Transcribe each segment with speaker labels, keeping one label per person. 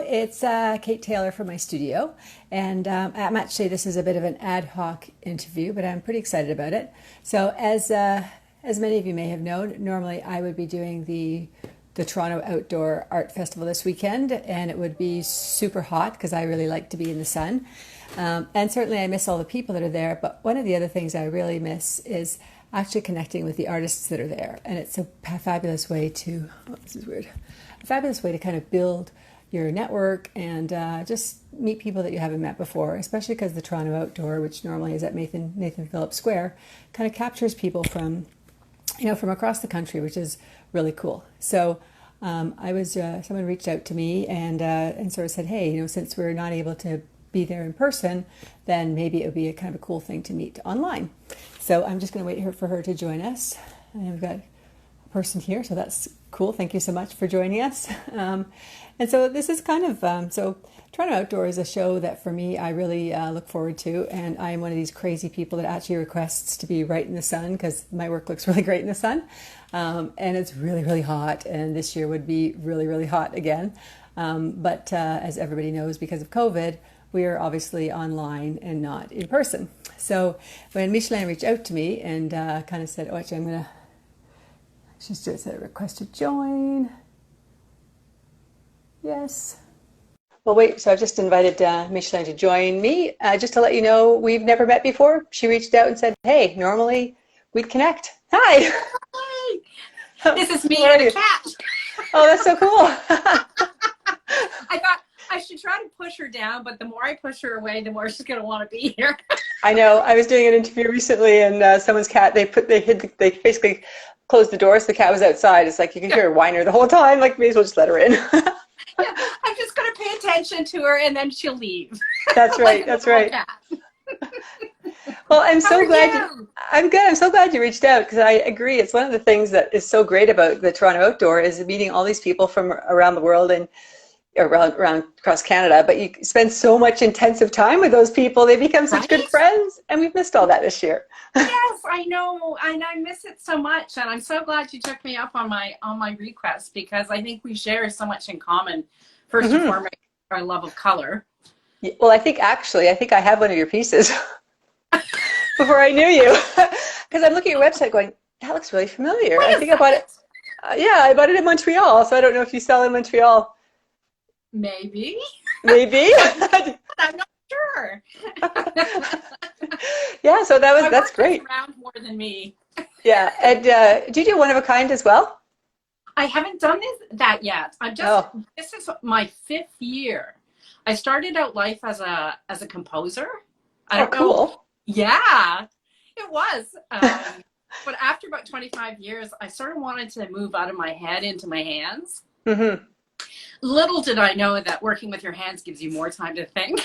Speaker 1: it's Kate Taylor from my studio, and this is a bit of an ad hoc interview, but I'm pretty excited about it. So as many of you may have known, normally I would be doing the Toronto Outdoor Art Festival this weekend, and it would be super hot because I really like to be in the sun. And certainly I miss all the people that are there, but one of the other things I really miss is actually connecting with the artists that are there. And it's a fabulous way to, a fabulous way to kind of build your network and just meet people that you haven't met before, especially because the Toronto Outdoor, which normally is at Nathan Phillips Square, kind of captures people from across the country, which is really cool. So someone reached out to me and sort of said, hey, since we're not able to be there in person, then maybe it would be a kind of a cool thing to meet online. So I'm just going to wait here for her to join us. And we've got a person here, so that's cool. Thank you so much for joining us. And so this is kind of, so Toronto Outdoor is a show that for me, I really look forward to. And I am one of these crazy people that actually requests to be right in the sun because my work looks really great in the sun. And it's really, really hot. And this year would be really, really hot again. But as everybody knows, because of COVID, we are obviously online and not in person. So when Micheline reached out to me and kind of said, actually, she just said a request to join. Yes. Well, wait, so I've just invited Micheline to join me. Just to let you know, we've never met before. She reached out and said, hey, normally we'd connect. Hi.
Speaker 2: Hi. This is me and a cat.
Speaker 1: Oh, that's so cool.
Speaker 2: I thought I should try to push her down, but the more I push her away, the more she's going to want to be here.
Speaker 1: I know. I was doing an interview recently, and someone's cat, they basically closed the door, so the cat was outside. It's like you can hear her whine her the whole time. Like, may as well just let her in.
Speaker 2: Yeah, I'm just going to pay attention to her, and then she'll leave.
Speaker 1: That's right. That's right. Well, I'm so glad. I'm good. I'm so glad you reached out because I agree. It's one of the things that is so great about the Toronto Outdoor is meeting all these people from around the world and around across Canada. But you spend so much intensive time with those people. They become such good friends, and we've missed all that this year.
Speaker 2: Yes, I know, and I miss it so much. And I'm so glad you took me up on my request because I think we share so much in common. First and foremost, our love of color.
Speaker 1: Well, I think I have one of your pieces before I knew you, because I'm looking at your website going, that looks really familiar. I think I bought it. Yeah, I bought it in Montreal, so I don't know if you sell in Montreal.
Speaker 2: Maybe.
Speaker 1: Maybe.
Speaker 2: I'm not sure.
Speaker 1: Yeah, so that's great.
Speaker 2: Around more than me.
Speaker 1: Yeah, and do you do one of a kind as well?
Speaker 2: I haven't done that yet. This is my 5th year. I started out life as a composer. I don't know.
Speaker 1: Cool.
Speaker 2: Yeah, it was. But after about 25 years, I sort of wanted to move out of my head into my hands. Mm-hmm. Little did I know that working with your hands gives you more time to think.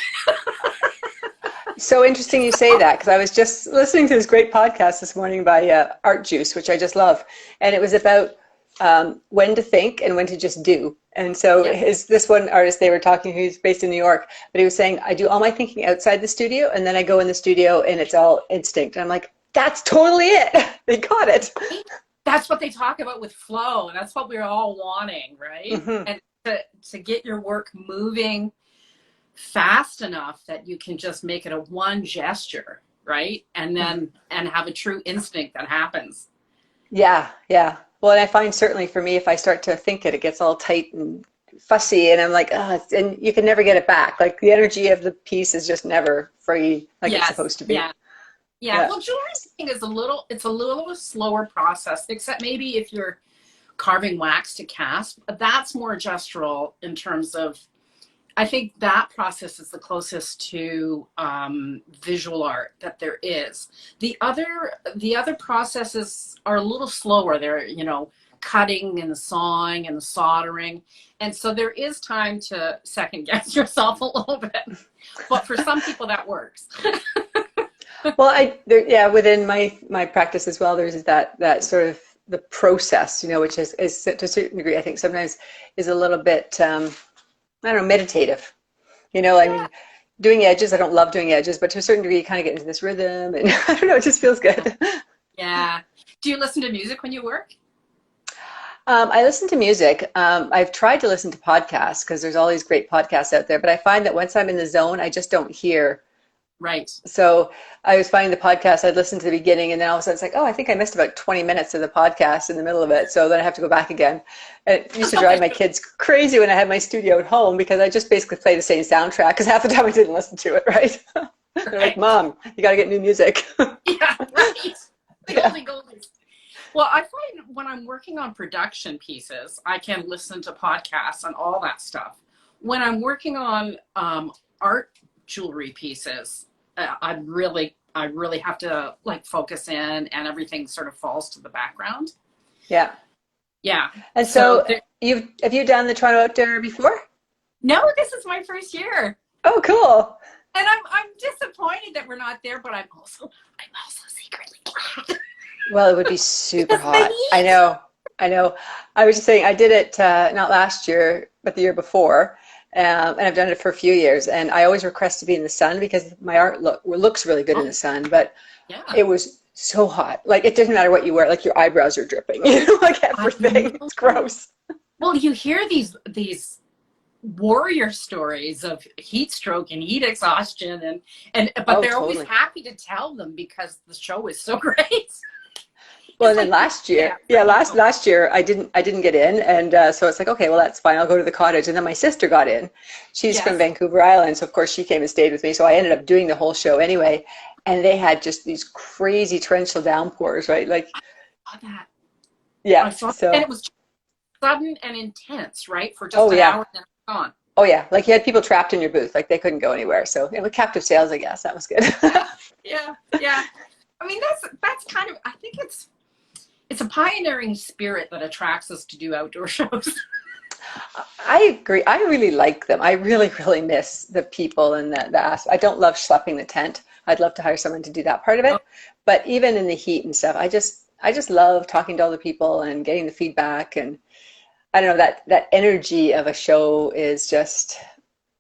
Speaker 1: So interesting you say that, because I was just listening to this great podcast this morning by Art Juice, which I just love. And it was about when to think and when to just do. And so this one artist they were talking, who's based in New York, but he was saying, I do all my thinking outside the studio, and then I go in the studio and it's all instinct. And I'm like, that's totally it. They got it.
Speaker 2: That's what they talk about with flow. And that's what we're all wanting, right? Mm-hmm. And to get your work moving fast enough that you can just make it a one gesture, right? And then and have a true instinct that happens. Yeah.
Speaker 1: Well, and I find certainly for me, if I start to think it gets all tight and fussy, and I'm like, and you can never get it back. Like the energy of the piece is just never free like it's supposed to be.
Speaker 2: Yeah. Well, jewelry making is a little slower process, except maybe if you're carving wax to cast. That's more gestural in terms of, I think that process is the closest to visual art that there is. The other processes are a little slower. They're, cutting and the sawing and the soldering. And so there is time to second guess yourself a little bit. But for some people that works.
Speaker 1: Well, within my practice as well, there's that sort of the process, which is to a certain degree, I think sometimes is a little bit, meditative. I mean, doing edges, I don't love doing edges, but to a certain degree, you kind of get into this rhythm, and I don't know, it just feels good.
Speaker 2: Yeah. Do you listen to music when you work?
Speaker 1: I listen to music. I've tried to listen to podcasts because there's all these great podcasts out there, but I find that once I'm in the zone, I just don't hear.
Speaker 2: Right.
Speaker 1: So I was finding the podcast, I'd listen to the beginning, and then all of a sudden it's like, oh, I think I missed about 20 minutes of the podcast in the middle of it. So then I have to go back again. It used to drive my kids crazy when I had my studio at home because I just basically play the same soundtrack because half the time I didn't listen to it, right? They're like, Mom, you got to get new music.
Speaker 2: Yeah, right. The
Speaker 1: Yeah.
Speaker 2: goldies. Well, I find when I'm working on production pieces, I can listen to podcasts and all that stuff. When I'm working on art jewelry pieces, I really have to like focus in, and everything sort of falls to the background.
Speaker 1: Yeah.
Speaker 2: Yeah.
Speaker 1: And so have you done the Toronto Outdoor before?
Speaker 2: No, this is my first year.
Speaker 1: Oh, cool.
Speaker 2: And I'm disappointed that we're not there, but I'm also secretly glad.
Speaker 1: Well, it would be super
Speaker 2: Because the
Speaker 1: hot. I
Speaker 2: heat.
Speaker 1: know. I know. I was just saying, I did it not last year, but the year before. And I've done it for a few years. And I always request to be in the sun because my art looks really good in the sun. But
Speaker 2: Yeah.
Speaker 1: it was so hot. Like, it doesn't matter what you wear. Like, your eyebrows are dripping. Like everything. It's gross.
Speaker 2: Well, you hear these warrior stories of heat stroke and heat exhaustion, but they're always
Speaker 1: Totally.
Speaker 2: happy to tell them because the show is so great.
Speaker 1: Well,
Speaker 2: It's
Speaker 1: and then
Speaker 2: like,
Speaker 1: last year, yeah, last year I didn't get in, and so it's like, okay, well that's fine. I'll go to the cottage, and then my sister got in. She's from
Speaker 2: yes.
Speaker 1: Vancouver Island, so of course she came and stayed with me. So I ended up doing the whole show anyway, and they had just these crazy torrential downpours, right? Like,
Speaker 2: I saw that.
Speaker 1: yeah.
Speaker 2: I saw that.
Speaker 1: So,
Speaker 2: And it was sudden and intense, right? For just
Speaker 1: oh
Speaker 2: an
Speaker 1: yeah,
Speaker 2: hour and then it's gone.
Speaker 1: oh yeah, like you had people trapped in your booth, like they couldn't go anywhere. So it was captive sales, I guess. That was good.
Speaker 2: Yeah, yeah. I mean, that's kind of, I think it's a pioneering spirit that attracts us to do outdoor shows.
Speaker 1: I agree. I really like them. I really, really miss the people and I don't love schlepping the tent. I'd love to hire someone to do that part of it. But even in the heat and stuff, I just love talking to all the people and getting the feedback. And I don't know, that energy of a show is just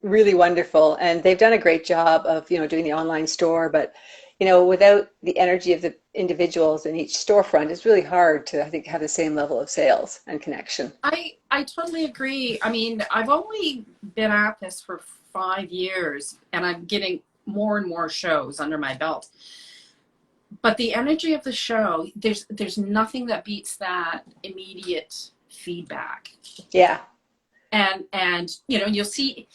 Speaker 1: really wonderful. And they've done a great job of, doing the online store, but without the energy of the individuals in each storefront, it's really hard to, I think, have the same level of sales and connection.
Speaker 2: I totally agree. I mean, I've only been at this for 5 years, and I'm getting more and more shows under my belt. But the energy of the show, there's nothing that beats that immediate feedback.
Speaker 1: Yeah.
Speaker 2: And you'll see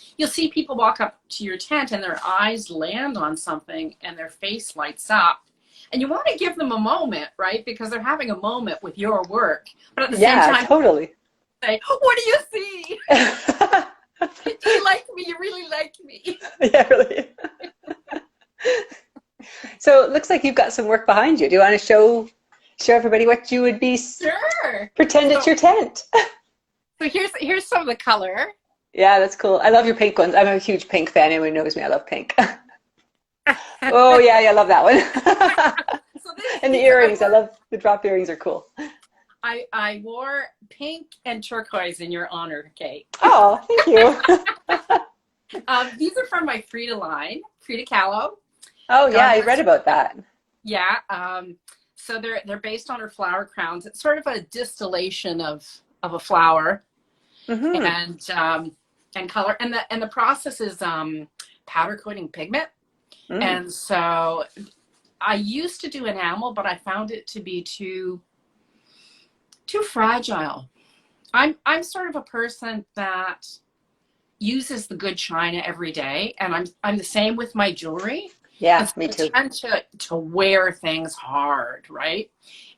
Speaker 2: people walk up to your tent and their eyes land on something and their face lights up. And you want to give them a moment, right? Because they're having a moment with your work. But at the same time,
Speaker 1: totally.
Speaker 2: say, what do you see? Do you like me? You really like me.
Speaker 1: Yeah, really. So it looks like you've got some work behind you. Do you want to show everybody what you would be?
Speaker 2: Sure.
Speaker 1: Pretend it's your tent.
Speaker 2: So here's some of the color.
Speaker 1: Yeah, that's cool. I love your pink ones. I'm a huge pink fan. Anyone knows me, I love pink. Oh yeah, I love that one.
Speaker 2: So
Speaker 1: And the earrings, I love the drop earrings are cool.
Speaker 2: I wore pink and turquoise in your honor, Kate.
Speaker 1: Oh, thank you.
Speaker 2: These are from my Frida line, Frida Kahlo.
Speaker 1: Oh yeah, I read about that.
Speaker 2: Yeah. So they're based on her flower crowns. It's sort of a distillation of a flower,
Speaker 1: Mm-hmm.
Speaker 2: and color, and the process is powder coating pigment.
Speaker 1: Mm.
Speaker 2: And so I used to do enamel, but I found it to be too fragile. I'm sort of a person that uses the good china every day, and I'm the same with my jewelry.
Speaker 1: Yeah, me too.
Speaker 2: I tend to wear things hard, right?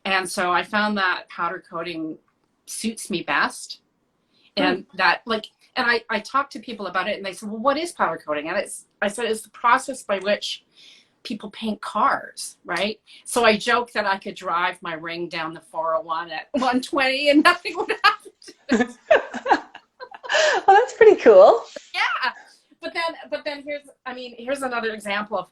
Speaker 2: And so I found that powder coating suits me best. And that, like, and I talked to people about it, and they said, well, what is powder coating? And I said, it's the process by which people paint cars, right? So I joke that I could drive my ring down the 401 at 120 and nothing would happen to it.
Speaker 1: Well, that's pretty cool.
Speaker 2: Yeah. But then here's another example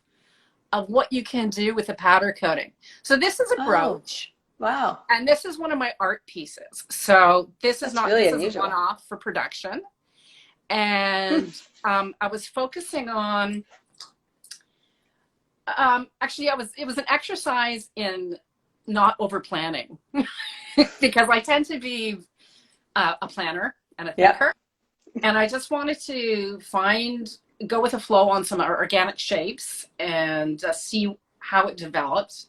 Speaker 2: of what you can do with a powder coating. So this is a brooch.
Speaker 1: Wow.
Speaker 2: And this is one of my art pieces. So this is
Speaker 1: really
Speaker 2: this
Speaker 1: unusual.
Speaker 2: is a one-off for production. And I was focusing on, actually it was an exercise in not over planning because I tend to be a planner and a
Speaker 3: Yeah.
Speaker 2: thinker. And I just wanted to go with a flow on some organic shapes and see how it developed.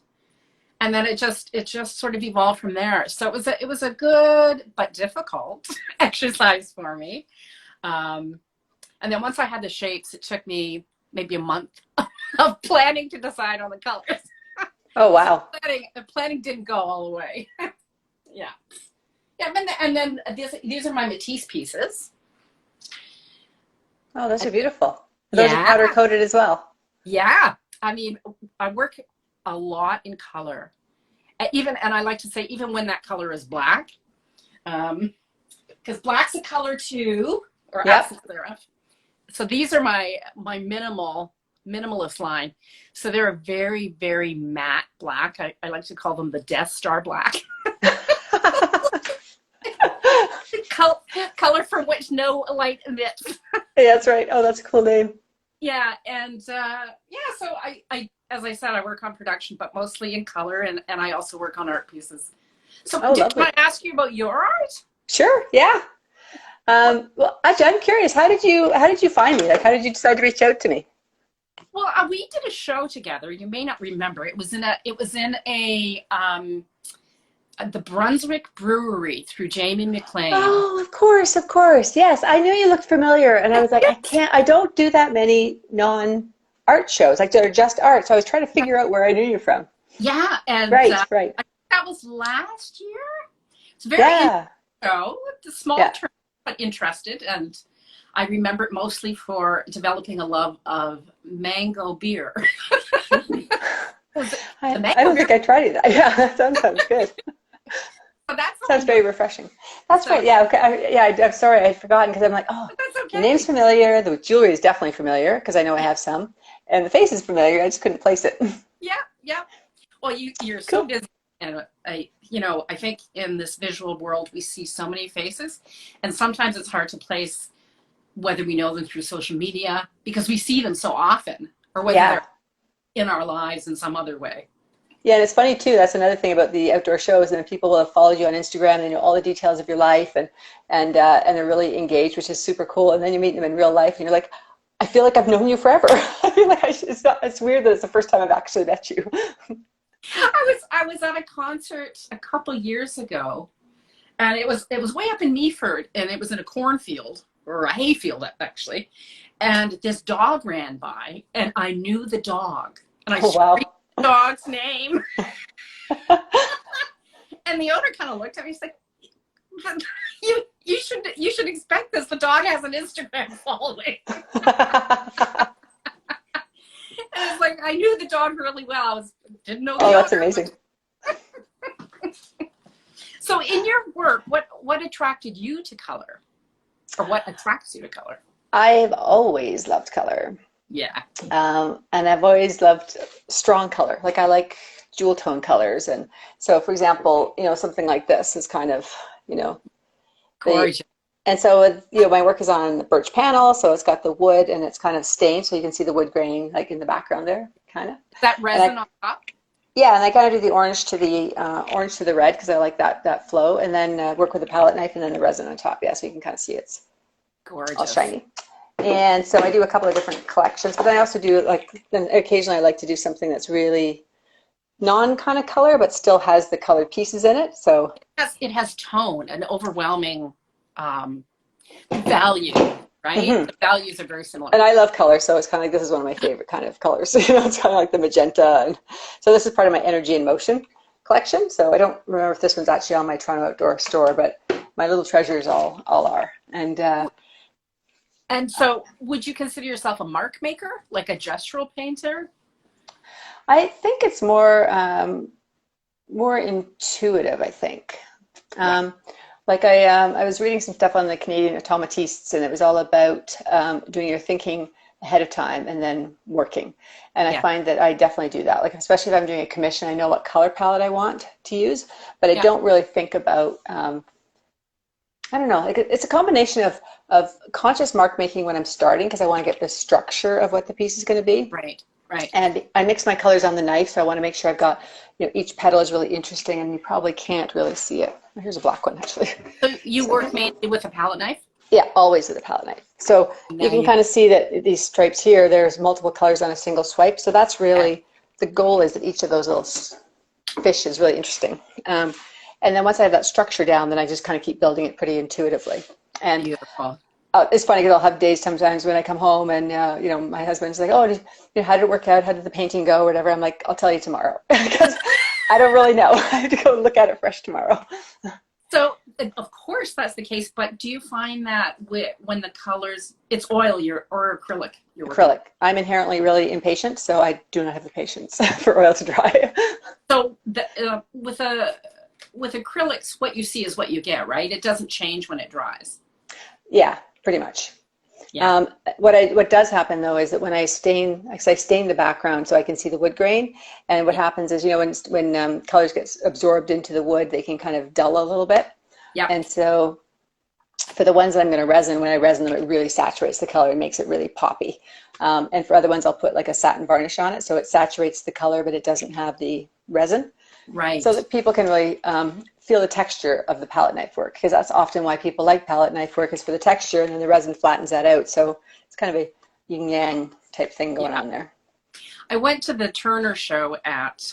Speaker 2: And then it just sort of evolved from there. So it was a good but difficult exercise for me. And then once I had the shapes, it took me maybe a month of planning to decide on the colors.
Speaker 3: Oh, wow.
Speaker 2: Planning didn't go all the way. Yeah. Yeah, and then these are my Matisse pieces.
Speaker 3: Oh, those are beautiful. Those
Speaker 2: Yeah.
Speaker 3: are powder coated as well.
Speaker 2: Yeah. I mean, I work a lot in color. And I like to say, even when that color is black, because black's a color too, or
Speaker 3: Yep.
Speaker 2: so these are my minimalist line. So they're a very, very matte black. I like to call them the Death Star black. Color from which no light emits.
Speaker 3: Yeah, that's right. Oh, that's a cool name.
Speaker 2: Yeah, and so I as I said, I work on production, but mostly in color, and I also work on art pieces. So can I ask you about your art?
Speaker 3: Sure, yeah. Well, actually, I'm curious. How did you find me? Like, how did you decide to reach out to me?
Speaker 2: Well, we did a show together. You may not remember. It was in the Brunswick Brewery through Jamie Micheline.
Speaker 3: Oh, of course. Yes, I knew you looked familiar, and I was like, I don't do that many non-art shows. Like, they're just art. So I was trying to figure out where I knew you from.
Speaker 2: Yeah, and
Speaker 3: right.
Speaker 2: I think that was last year. It's very show. It's a small term, but interested, and I remember it mostly for developing a love of mango beer.
Speaker 3: I don't think I tried it. Yeah, that sounds good.
Speaker 2: So
Speaker 3: sounds very refreshing. That's right. Yeah. Okay. I'm sorry, I'd forgotten because I'm like, oh, the name's familiar. The jewelry is definitely familiar because I know I have some, and the face is familiar. I just couldn't place it.
Speaker 2: Yeah. Well, you're so busy, and I think in this visual world we see so many faces, and sometimes it's hard to place whether we know them through social media because we see them so often, or whether they're in our lives in some other way.
Speaker 3: Yeah, and it's funny too. That's another thing about the outdoor shows, and people will have followed you on Instagram and they know all the details of your life, and they're really engaged, which is super cool. And then you meet them in real life, and you're like, I feel like I've known you forever. I feel like it's weird that it's the first time I've actually met you.
Speaker 2: I was at a concert a couple years ago, and it was way up in Meaford, and it was in a cornfield or a hayfield actually, and this dog ran by, and I knew the dog, and I screamed the dog's name, and the owner kind of looked at me. He's like, "You should expect this. The dog has an Instagram following." And it's like I knew the dog really well. Didn't know the owner.
Speaker 3: That's amazing.
Speaker 2: So in your work, what attracted you to color? Or what attracts you to color?
Speaker 3: I've always loved color.
Speaker 2: Yeah.
Speaker 3: And I've always loved strong color. Like I like jewel tone colors. And so, for example, something like this is kind of,
Speaker 2: gorgeous.
Speaker 3: And so, my work is on the birch panel, so it's got the wood and it's kind of stained, so you can see the wood grain like in the background there, kind of.
Speaker 2: Is that resin on top?
Speaker 3: Yeah, and I kind of do the orange to the red because I like that flow, and then work with a palette knife and then the resin on top. Yeah, so you can kind of see it's
Speaker 2: gorgeous,
Speaker 3: all shiny. And so I do a couple of different collections, but then I also do then occasionally I like to do something that's really non kind of color, but still has the colored pieces in it. So
Speaker 2: it has tone and overwhelming value, right? Mm-hmm. The values are very similar.
Speaker 3: And I love color, so it's kind of like this is one of my favorite kind of colors. It's kind of like the magenta, and so this is part of my energy and motion collection. So I don't remember if this one's actually on my Toronto Outdoor store, but my little treasures all are.
Speaker 2: And so, would you consider yourself a mark maker, like a gestural painter?
Speaker 3: I think it's more intuitive. I think. Like I was reading some stuff on the Canadian automatists, and it was all about doing your thinking ahead of time and then working. And I find that I definitely do that. Like especially if I'm doing a commission, I know what color palette I want to use, but I don't really think about. I don't know. Like it's a combination of conscious mark making when I'm starting because I want to get the structure of what the piece is going to be.
Speaker 2: Right.
Speaker 3: And I mix my colors on the knife, so I want to make sure I've got, each petal is really interesting, and you probably can't really see it. Here's a black one, actually.
Speaker 2: So you work mainly with a palette knife?
Speaker 3: Yeah, always with a palette knife. So you can kind of see that these stripes here, there's multiple colors on a single swipe. So that's really, the goal is that each of those little fish is really interesting. And then once I have that structure down, then I just kind of keep building it pretty intuitively. And
Speaker 2: beautiful.
Speaker 3: It's funny because I'll have days sometimes when I come home and, you know, my husband's like, oh, how did it work out? How did the painting go? Or whatever. I'm like, I'll tell you tomorrow because I don't really know. I have to go look at it fresh tomorrow.
Speaker 2: So, of course, that's the case. But do you find that when the colors, it's oil or acrylic?
Speaker 3: Acrylic. I'm inherently really impatient, so I do not have the patience for oil to dry.
Speaker 2: So, with acrylics, what you see is what you get, right? It doesn't change when it dries.
Speaker 3: Yeah, pretty much.
Speaker 2: Yeah.
Speaker 3: What does happen though is that when I stain, because I stain the background so I can see the wood grain, and what happens is, you know, when colors get absorbed into the wood, they can kind of dull a little bit.
Speaker 2: Yeah.
Speaker 3: And so for the ones that I'm going to resin, when I resin them, it really saturates the color and makes it really poppy. And for other ones, I'll put like a satin varnish on it, so it saturates the color, but it doesn't have the resin.
Speaker 2: Right.
Speaker 3: So that people can really feel the texture of the palette knife work, because that's often why people like palette knife work, is for the texture, and then the resin flattens that out. So it's kind of a yin yang type thing going on there.
Speaker 2: I went to the Turner show at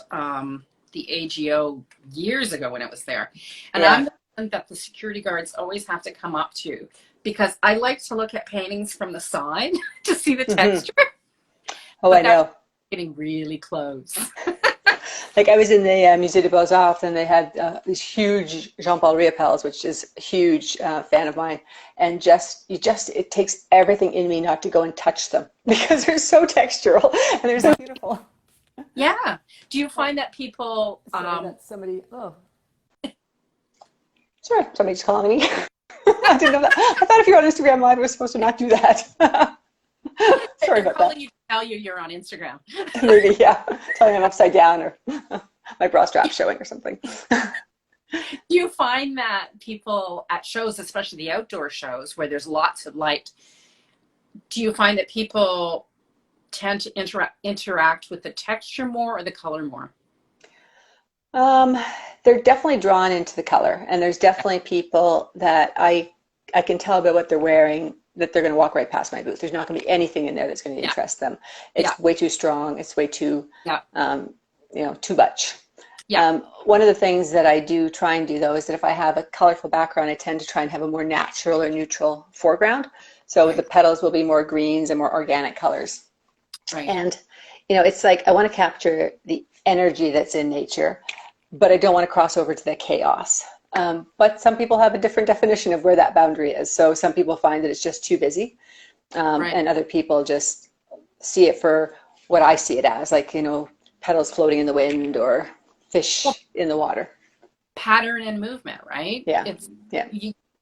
Speaker 2: the AGO years ago when it was there, and I'm the one that the security guards always have to come up to, because I like to look at paintings from the side to see the texture.
Speaker 3: Oh, I know.
Speaker 2: Getting really close.
Speaker 3: Like I was in the Musée des Beaux-Arts, and they had these huge Jean-Paul Riopels, which is a huge fan of mine. And it takes everything in me not to go and touch them because they're so textural and they're so beautiful.
Speaker 2: Yeah. Do you find that people...
Speaker 1: somebody,
Speaker 3: Sorry, somebody's calling me. I didn't know that. I thought if you're on Instagram Live, we're supposed to not do that. Sorry about that.
Speaker 2: You to tell you you're on Instagram.
Speaker 3: Maybe, yeah. Telling I'm upside down or my bra strap showing or something.
Speaker 2: Do you find that people at shows, especially the outdoor shows where there's lots of light, do you find that people tend to interact with the texture more or the color more?
Speaker 3: They're definitely drawn into the color, and there's definitely people that I can tell by what they're wearing that they're going to walk right past my booth. There's not going to be anything in there that's going to interest them. It's way too strong. It's way too, too much. Yeah. One of the things that I do try and do though is that if I have a colorful background, I tend to try and have a more natural or neutral foreground. So the petals will be more greens and more organic colors.
Speaker 2: Right.
Speaker 3: And, you know, it's like I want to capture the energy that's in nature, but I don't want to cross over to the chaos. But some people have a different definition of where that boundary is. So some people find that it's just too busy, and other people just see it for what I see it as, like, you know, petals floating in the wind or fish in the water.
Speaker 2: Pattern and movement, right?
Speaker 3: Yeah.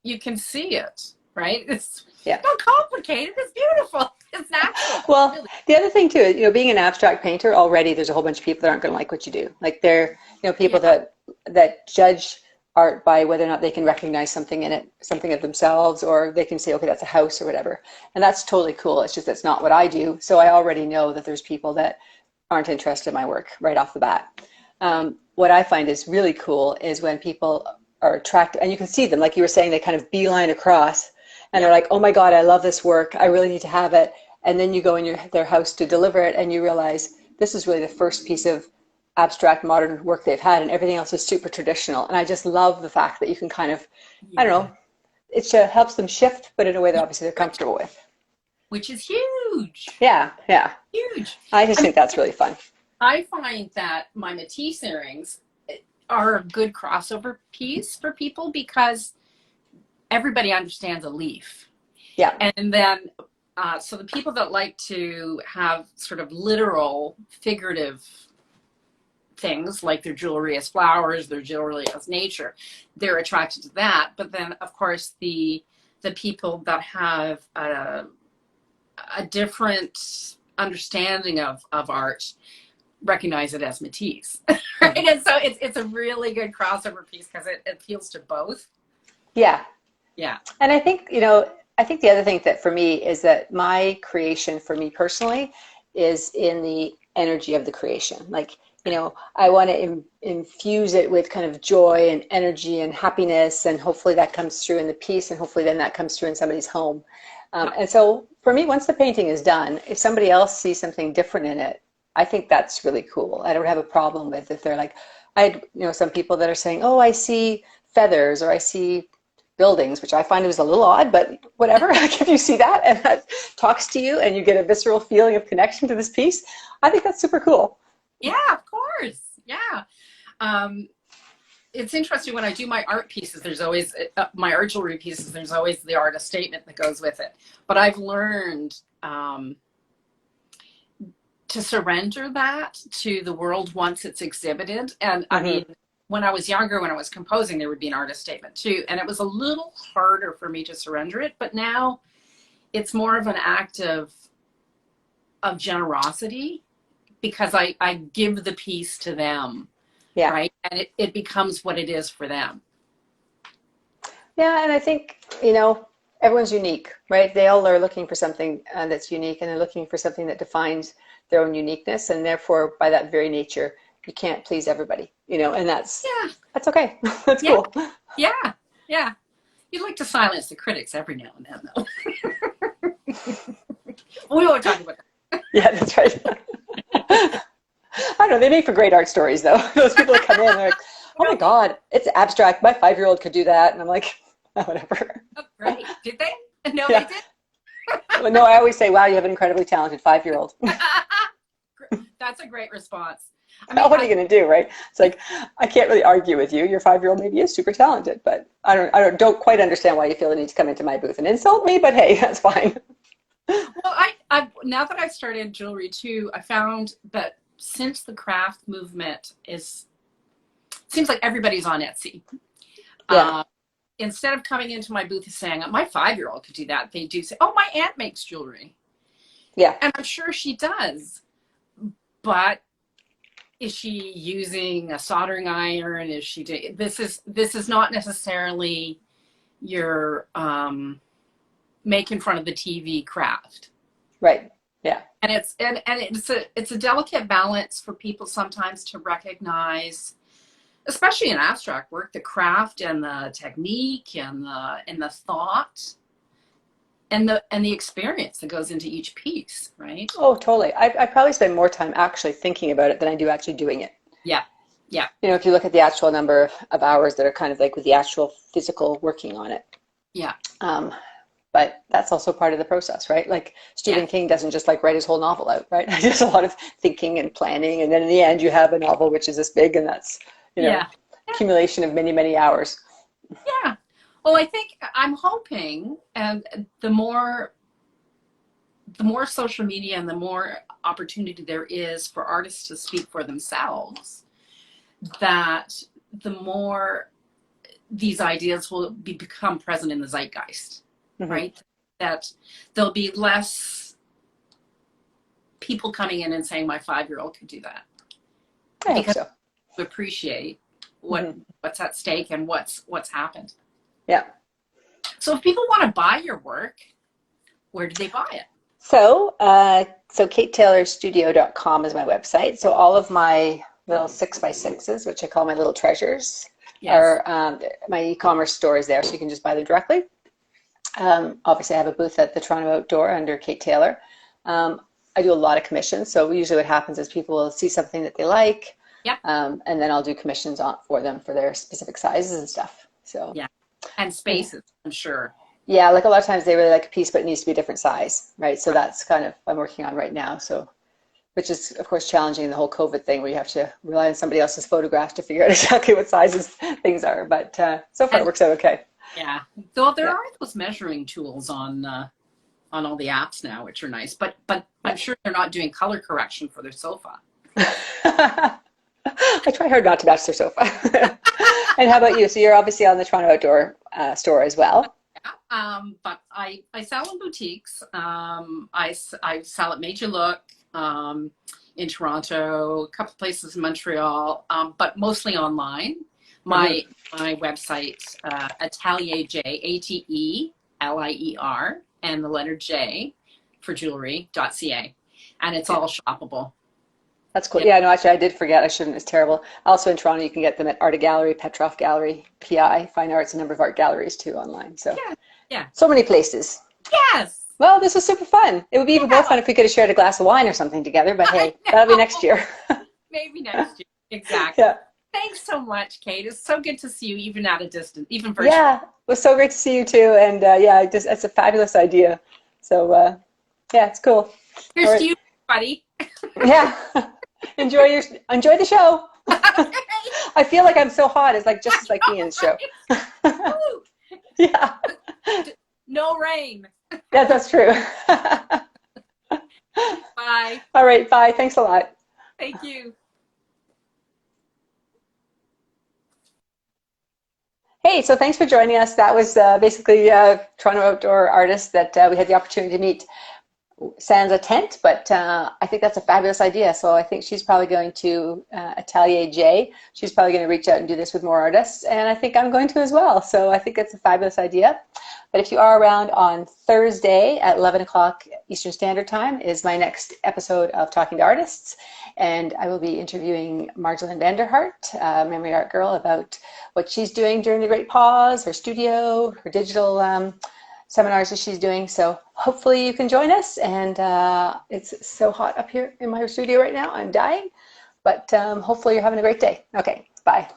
Speaker 2: You can see it, right? It's
Speaker 3: not
Speaker 2: complicated. It's beautiful. It's natural.
Speaker 3: Well,
Speaker 2: really.
Speaker 3: The other thing too is, you know, being an abstract painter, already there's a whole bunch of people that aren't going to like what you do. Like they're, you know, people that judge art by whether or not they can recognize something in it, something of themselves, or they can say, okay, that's a house or whatever. And that's totally cool. It's just, that's not what I do. So I already know that there's people that aren't interested in my work right off the bat. What I find is really cool is when people are attracted, and you can see them, like you were saying, they kind of beeline across, and they're like, oh my God, I love this work. I really need to have it. And then you go in their house to deliver it, and you realize this is really the first piece of abstract modern work they've had, and everything else is super traditional. And I just love the fact that you can kind of, I don't know, it helps them shift, but in a way that obviously they're comfortable with.
Speaker 2: Which is huge.
Speaker 3: Yeah.
Speaker 2: Huge.
Speaker 3: I just think that's really fun.
Speaker 2: I find that my Matisse earrings are a good crossover piece for people because everybody understands a leaf.
Speaker 3: Yeah.
Speaker 2: And then, so the people that like to have sort of literal, figurative things, like their jewelry as flowers, their jewelry as nature, they're attracted to that. But then, of course, the people that have a different understanding of art recognize it as Matisse, right? And so it's a really good crossover piece because it appeals to both. Yeah.
Speaker 3: And I think, you know, the other thing that for me is that my creation, for me personally, is in the energy of the creation. Like, you know, I want to infuse it with kind of joy and energy and happiness, and hopefully that comes through in the piece, and hopefully then that comes through in somebody's home. And so for me, once the painting is done, if somebody else sees something different in it, I think that's really cool. I don't have a problem with if they're like, I had, you know, some people that are saying, oh, I see feathers or I see buildings, which I find was a little odd, but whatever. Like if you see that and that talks to you and you get a visceral feeling of connection to this piece, I think that's super cool.
Speaker 2: Yeah, of course. Yeah. It's interesting when I do my art pieces, there's always my art jewelry pieces, there's always the artist statement that goes with it. But I've learned to surrender that to the world once it's exhibited. And I mean, when I was younger, when I was composing, there would be an artist statement too. And it was a little harder for me to surrender it. But now it's more of an act of generosity, because I give the piece to them.
Speaker 3: Yeah.
Speaker 2: Right. And it becomes what it is for them.
Speaker 3: Yeah. And I think, you know, everyone's unique, right? They all are looking for something that's unique, and they're looking for something that defines their own uniqueness. And therefore, by that very nature, you can't please everybody, you know, and that's okay. That's cool.
Speaker 2: Yeah. Yeah. You'd like to silence the critics every now and then, though. We won't talk about that.
Speaker 3: Yeah, that's right. I don't know, they make for great art stories, though. Those people that come in, they're like, oh my God, it's abstract. My 5-year-old could do that. And I'm like, oh, whatever.
Speaker 2: Oh, great. Did they? No,
Speaker 3: Yeah.
Speaker 2: they did.
Speaker 3: Well, no, I always say, wow, you have an incredibly talented 5-year-old.
Speaker 2: That's a great response. I
Speaker 3: mean, what are you going to do, right? It's like, I can't really argue with you. Your 5-year-old maybe is super talented, but I don't quite understand why you feel the need to come into my booth and insult me, but hey, that's fine.
Speaker 2: Well, I now that I've started jewelry too, I found that since the craft movement seems like everybody's on Etsy.
Speaker 3: Yeah.
Speaker 2: Instead of coming into my booth and saying, my 5-year-old could do that, they do say, oh, my aunt makes jewelry.
Speaker 3: Yeah.
Speaker 2: And I'm sure she does. But is she using a soldering iron? Is she doing, this is not necessarily your make in front of the TV craft.
Speaker 3: Right. Yeah.
Speaker 2: And it's a delicate balance for people sometimes to recognize, especially in abstract work, the craft and the technique and the thought and the experience that goes into each piece, right?
Speaker 3: Oh, totally. I probably spend more time actually thinking about it than I do actually doing it.
Speaker 2: Yeah. Yeah.
Speaker 3: You know, if you look at the actual number of hours that are kind of like with the actual physical working on it.
Speaker 2: Yeah.
Speaker 3: But that's also part of the process, right? Like Stephen King doesn't just like write his whole novel out, right? There's a lot of thinking and planning. And then in the end, you have a novel which is this big, and that's, you know, accumulation of many, many hours.
Speaker 2: Yeah. Well, I think I'm hoping, and the more social media and the more opportunity there is for artists to speak for themselves, that the more these ideas will become present in the zeitgeist. Right? That there'll be less people coming in and saying my 5-year-old could do that.
Speaker 3: I hope so.
Speaker 2: We appreciate what's at stake and what's happened.
Speaker 3: Yeah.
Speaker 2: So if people want to buy your work, where do they buy it?
Speaker 3: So KateTaylorStudio.com is my website. So all of my little 6x6s, which I call my little treasures, are my e-commerce store is there, so you can just buy them directly. Obviously, I have a booth at the Toronto Outdoor under Kate Taylor. I do a lot of commissions. So usually what happens is people will see something that they like, and then I'll do commissions for them for their specific sizes and stuff. So
Speaker 2: yeah, and spaces, I'm sure.
Speaker 3: Yeah, like a lot of times they really like a piece, but it needs to be a different size, right? So that's kind of what I'm working on right now. So, which is of course challenging, the whole COVID thing where you have to rely on somebody else's photographs to figure out exactly what sizes things are. But so far it works out okay.
Speaker 2: Yeah, though there are those measuring tools on all the apps now, which are nice. But I'm sure they're not doing color correction for their sofa.
Speaker 3: I try hard not to match their sofa. And how about you? So you're obviously on the Toronto Outdoor store as well.
Speaker 2: Yeah, but I sell in boutiques. I sell at Major Look in Toronto, a couple places in Montreal, but mostly online. My website, Atelier J, ATELIER, and the letter J for jewelry.ca, and it's all shoppable.
Speaker 3: That's cool. Yeah, no, actually, I did forget. I shouldn't. It's terrible. Also in Toronto, you can get them at Art Gallery, Petroff Gallery, PI, Fine Arts, a number of art galleries too online. So,
Speaker 2: Yeah. Yeah.
Speaker 3: so many places.
Speaker 2: Yes.
Speaker 3: Well, this was super fun. It would be even more fun if we could have shared a glass of wine or something together, but hey, that'll be next year.
Speaker 2: Maybe next year. Exactly.
Speaker 3: Yeah.
Speaker 2: Thanks so much, Kate. It's so good to see you, even at a distance, even virtually.
Speaker 3: Yeah, it was so great to see you too. And yeah, just it's a fabulous idea. So yeah, it's cool.
Speaker 2: Here's
Speaker 3: All right.
Speaker 2: to you, buddy.
Speaker 3: Yeah. enjoy the show. I feel like I'm so hot. It's like just like me in the show. Yeah.
Speaker 2: No rain.
Speaker 3: Yeah, that's true.
Speaker 2: Bye.
Speaker 3: All right, bye. Thanks a lot.
Speaker 2: Thank you.
Speaker 3: Hey, so thanks for joining us. That was basically Toronto Outdoor Artist that we had the opportunity to meet. Sans a tent, but I think that's a fabulous idea. So I think she's probably going to Atelier J. She's probably going to reach out and do this with more artists, and I think I'm going to as well. So I think it's a fabulous idea. But if you are around on Thursday at 11 o'clock Eastern Standard Time is my next episode of Talking to Artists, and I will be interviewing Marjolaine Vanderhart, Memory Art Girl, about what she's doing during the Great Pause, her studio, her digital seminars that she's doing. So hopefully you can join us. And it's so hot up here in my studio right now. I'm dying, but hopefully you're having a great day. Okay, bye.